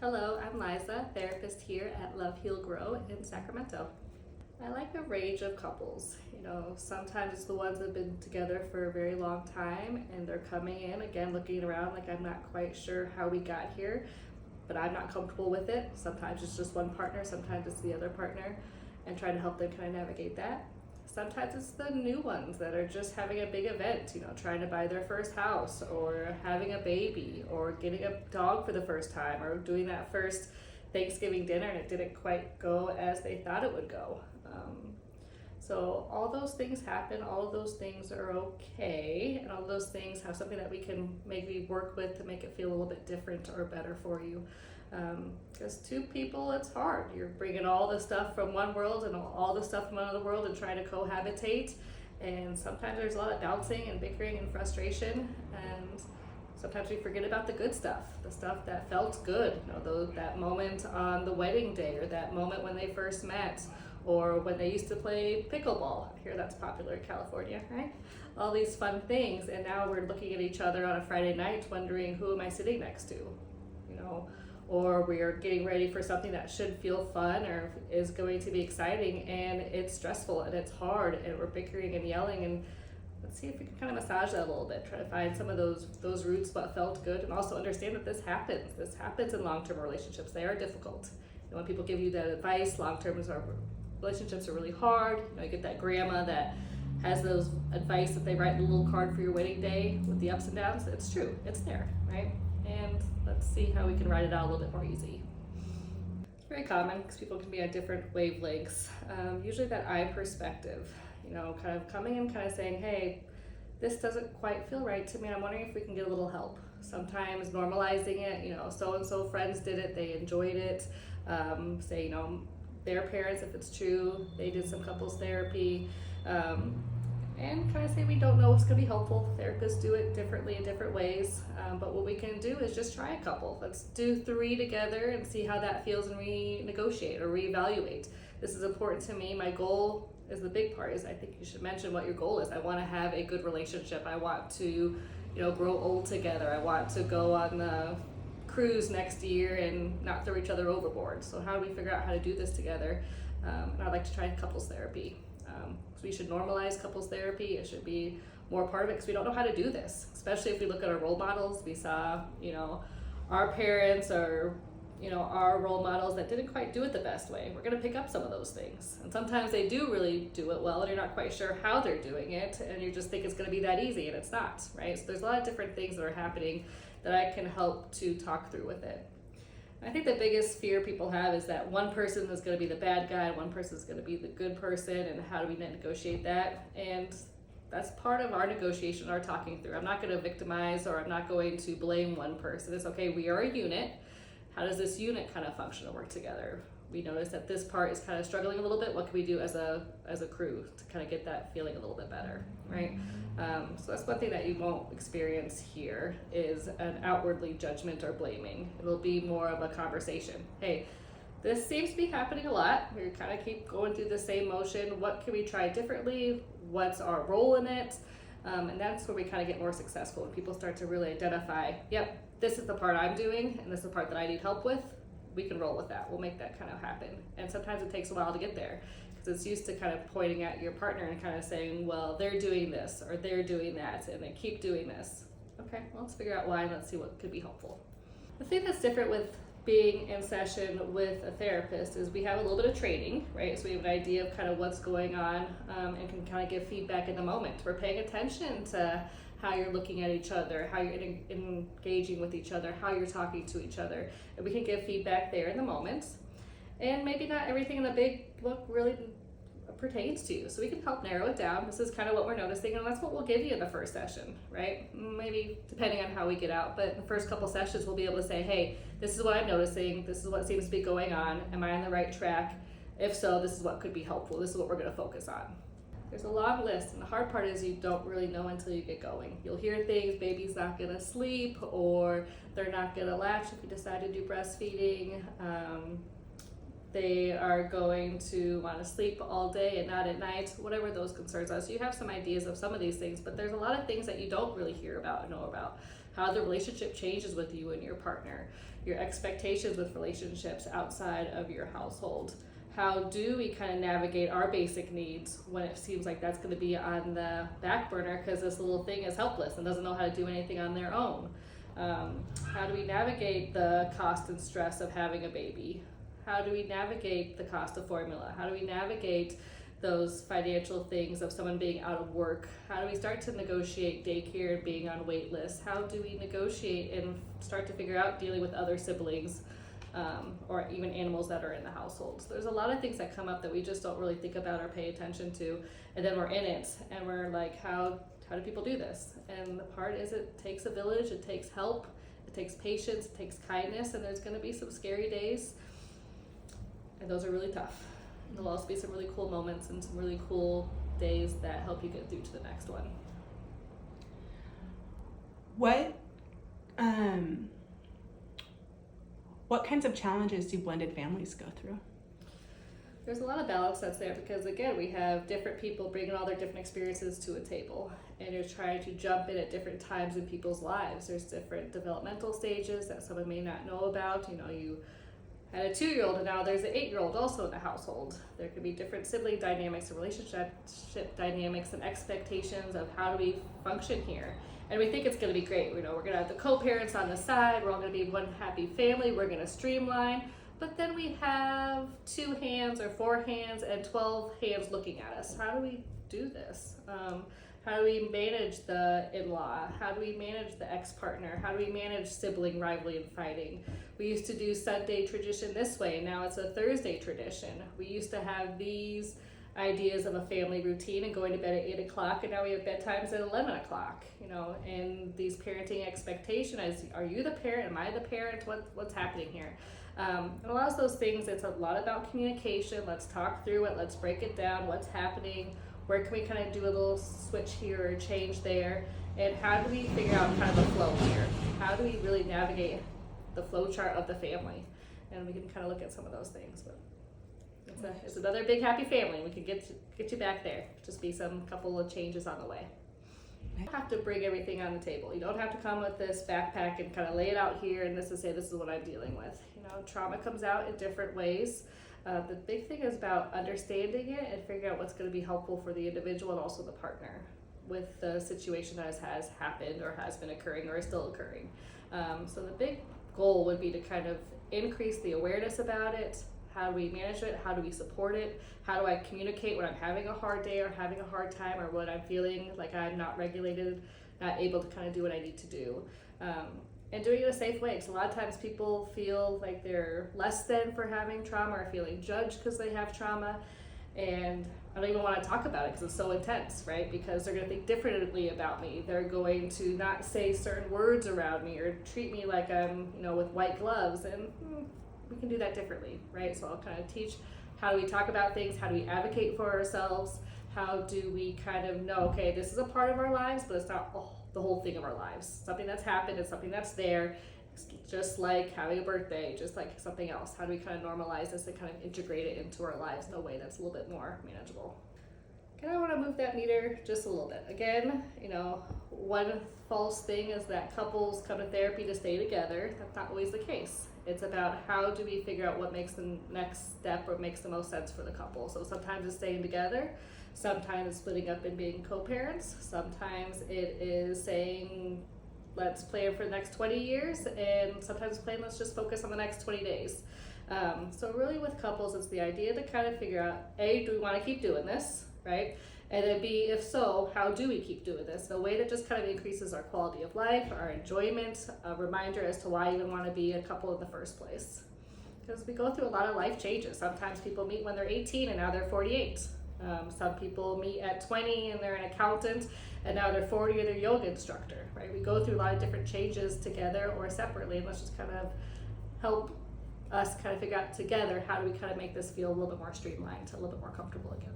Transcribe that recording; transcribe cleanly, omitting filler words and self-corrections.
Hello, I'm Liza, therapist here at Love Heal Grow in Sacramento. I like a range of couples. Sometimes it's the ones that have been together for a very long time and they're coming in, again, looking around like I'm not quite sure how we got here, but I'm not comfortable with it. Sometimes it's just one partner, sometimes it's the other partner, and trying to help them kind of navigate that. Sometimes it's the new ones that are just having a big event, trying to buy their first house or having a baby or getting a dog for the first time or doing that first Thanksgiving dinner and it didn't quite go as they thought it would go. So all those things happen, all of those things are okay, and all of those things have something that we can maybe work with to make it feel a little bit different or better for you. Because two people, it's hard. You're bringing all the stuff from one world and all the stuff from another world and trying to cohabitate. And sometimes there's a lot of bouncing and bickering and frustration. And sometimes we forget about the good stuff, the stuff that felt good. That moment on the wedding day, or that moment when they first met, or when they used to play pickleball. I hear that's popular in California, right? All these fun things. And now we're looking at each other on a Friday night wondering, who am I sitting next to? Or we are getting ready for something that should feel fun or is going to be exciting, and it's stressful and it's hard and we're bickering and yelling. And let's see if we can kind of massage that a little bit, try to find some of those roots, what felt good, and also understand that this happens in long-term relationships. They are difficult. When people give you that advice, long-term relationships are really hard. You get that grandma that has those advice that they write in a little card for your wedding day with the ups and downs. It's true, it's there, right? And let's see how we can write it out a little bit more easy. It's very common because people can be on different wavelengths. Usually that I perspective, kind of coming in, kind of saying, hey, this doesn't quite feel right to me. I'm wondering if we can get a little help. Sometimes normalizing it, so-and-so friends did it, they enjoyed it. Say, their parents, if it's true, they did some couples therapy. And kind of say we don't know what's going to be helpful. Therapists do it differently in different ways. But what we can do is just try a couple. Let's do 3 together and see how that feels and renegotiate or reevaluate. This is important to me. My goal is the big part. Is I think you should mention what your goal is. I want to have a good relationship. I want to, grow old together. I want to go on the cruise next year and not throw each other overboard. So how do we figure out how to do this together? And I'd like to try couples therapy. So we should normalize couples therapy. It should be more part of it because we don't know how to do this, especially if we look at our role models. We saw, our parents or, our role models that didn't quite do it the best way. We're going to pick up some of those things. And sometimes they do really do it well and you're not quite sure how they're doing it and you just think it's going to be that easy and it's not, right? So there's a lot of different things that are happening that I can help to talk through with it. I think the biggest fear people have is that one person is going to be the bad guy, one person is going to be the good person, and how do we negotiate that? And that's part of our negotiation, our talking through. I'm not going to victimize or I'm not going to blame one person. It's okay, we are a unit. How does this unit kind of function and work together? We notice that this part is kind of struggling a little bit. What can we do as a crew to kind of get that feeling a little bit better, right? So that's one thing that you won't experience here is an outwardly judgment or blaming. It'll be more of a conversation. Hey, this seems to be happening a lot. We kind of keep going through the same motion. What can we try differently? What's our role in it? And that's where we kind of get more successful when people start to really identify, yep, this is the part I'm doing and this is the part that I need help with. We can roll with that. We'll make that kind of happen. And sometimes it takes a while to get there because it's used to kind of pointing at your partner and kind of saying, well, they're doing this or they're doing that and they keep doing this. Okay, well, let's figure out why and let's see what could be helpful. The thing that's different with being in session with a therapist is we have a little bit of training, right? So we have an idea of kind of what's going on and can kind of give feedback in the moment. We're paying attention to how you're looking at each other, how you're engaging with each other, how you're talking to each other. And we can give feedback there in the moment. And maybe not everything in the big book really pertains to you. So we can help narrow it down. This is kind of what we're noticing, and that's what we'll give you in the first session, right? Maybe depending on how we get out, but in the first couple sessions, we'll be able to say, hey, this is what I'm noticing. This is what seems to be going on. Am I on the right track? If so, this is what could be helpful. This is what we're going to focus on. There's a long list, and the hard part is you don't really know until you get going. You'll hear things, baby's not gonna sleep, or they're not gonna latch if you decide to do breastfeeding. They are going to want to sleep all day and not at night, whatever those concerns are. So you have some ideas of some of these things, but there's a lot of things that you don't really hear about or know about. How the relationship changes with you and your partner. your expectations with relationships outside of your household. How do we kind of navigate our basic needs when it seems like that's going to be on the back burner because this little thing is helpless and doesn't know how to do anything on their own? How do we navigate the cost and stress of having a baby? How do we navigate the cost of formula? How do we navigate those financial things of someone being out of work? How do we start to negotiate daycare and being on wait lists? How do we negotiate and start to figure out dealing with other siblings or even animals that are in the household? So there's a lot of things that come up that we just don't really think about or pay attention to, and then we're in it and we're like, how do people do this? And the part is, it takes a village, it takes help, it takes patience, it takes kindness, and there's going to be some scary days, and those are really tough. There'll also be some really cool moments and some really cool days that help you get through to the next one. What kinds of challenges do blended families go through? There's a lot of balance that's there because, again, we have different people bringing all their different experiences to a table, and you're trying to jump in at different times in people's lives. There's different developmental stages that someone may not know about. You had a 2-year-old and now there's an 8-year-old also in the household. There could be different sibling dynamics and relationship dynamics and expectations of how do we function here. And we think it's going to be great. We're going to have the co-parents on the side. We're all going to be one happy family. We're going to streamline. But then we have 2 hands or 4 hands and 12 hands looking at us. How do we do this? How do we manage the in-law? How do we manage the ex-partner? How do we manage sibling rivalry and fighting? We used to do Sunday tradition this way, and now it's a Thursday tradition. We used to have these ideas of a family routine and going to bed at 8 o'clock, and now we have bedtimes at 11 o'clock, and these parenting expectations. Are you the parent? Am I the parent? What's happening here? And a lot of those things, it's a lot about communication. Let's talk through it. Let's break it down. What's happening? Where can we kind of do a little switch here or change there? And how do we figure out kind of the flow here? How do we really navigate the flow chart of the family? And we can kind of look at some of those things. But it's another big happy family. We can get you back there. Just be some couple of changes on the way. You don't have to bring everything on the table. You don't have to come with this backpack and kind of lay it out here and this is what I'm dealing with. Trauma comes out in different ways. The big thing is about understanding it and figuring out what's going to be helpful for the individual and also the partner with the situation that has happened or has been occurring or is still occurring. So the big goal would be to kind of increase the awareness about it. How do we manage it? How do we support it? How do I communicate when I'm having a hard day or having a hard time or when I'm feeling like I'm not regulated, not able to kind of do what I need to do? And doing it in a safe way, because a lot of times people feel like they're less than for having trauma or feeling judged because they have trauma, and I don't even want to talk about it because it's so intense, right? Because they're going to think differently about me. They're going to not say certain words around me or treat me like I'm, with white gloves, and we can do that differently, right? So I'll kind of teach how do we talk about things, how do we advocate for ourselves, how do we kind of know, okay, this is a part of our lives, but it's not the whole thing of our lives. Something that's happened is something that's there. It's just like having a birthday, just like something else. How do we kind of normalize this and kind of integrate it into our lives in a way that's a little bit more manageable? Kind of want to move that meter just a little bit. Again, one false thing is that couples come to therapy to stay together. That's not always the case. It's about how do we figure out what makes the next step or makes the most sense for the couple. So sometimes it's staying together. Sometimes it's splitting up and being co-parents. Sometimes it is saying, let's plan for the next 20 years. And sometimes it's playing, let's just focus on the next 20 days. So really with couples, it's the idea to kind of figure out, A, do we want to keep doing this, right? And then B, if so, how do we keep doing this? In a way that just kind of increases our quality of life, our enjoyment, a reminder as to why you even want to be a couple in the first place. Because we go through a lot of life changes. Sometimes people meet when they're 18 and now they're 48. Some people meet at 20 and they're an accountant and now they're 40 and they're a yoga instructor, right? We go through a lot of different changes together or separately, and let's just kind of help us kind of figure out together how do we kind of make this feel a little bit more streamlined, a little bit more comfortable again.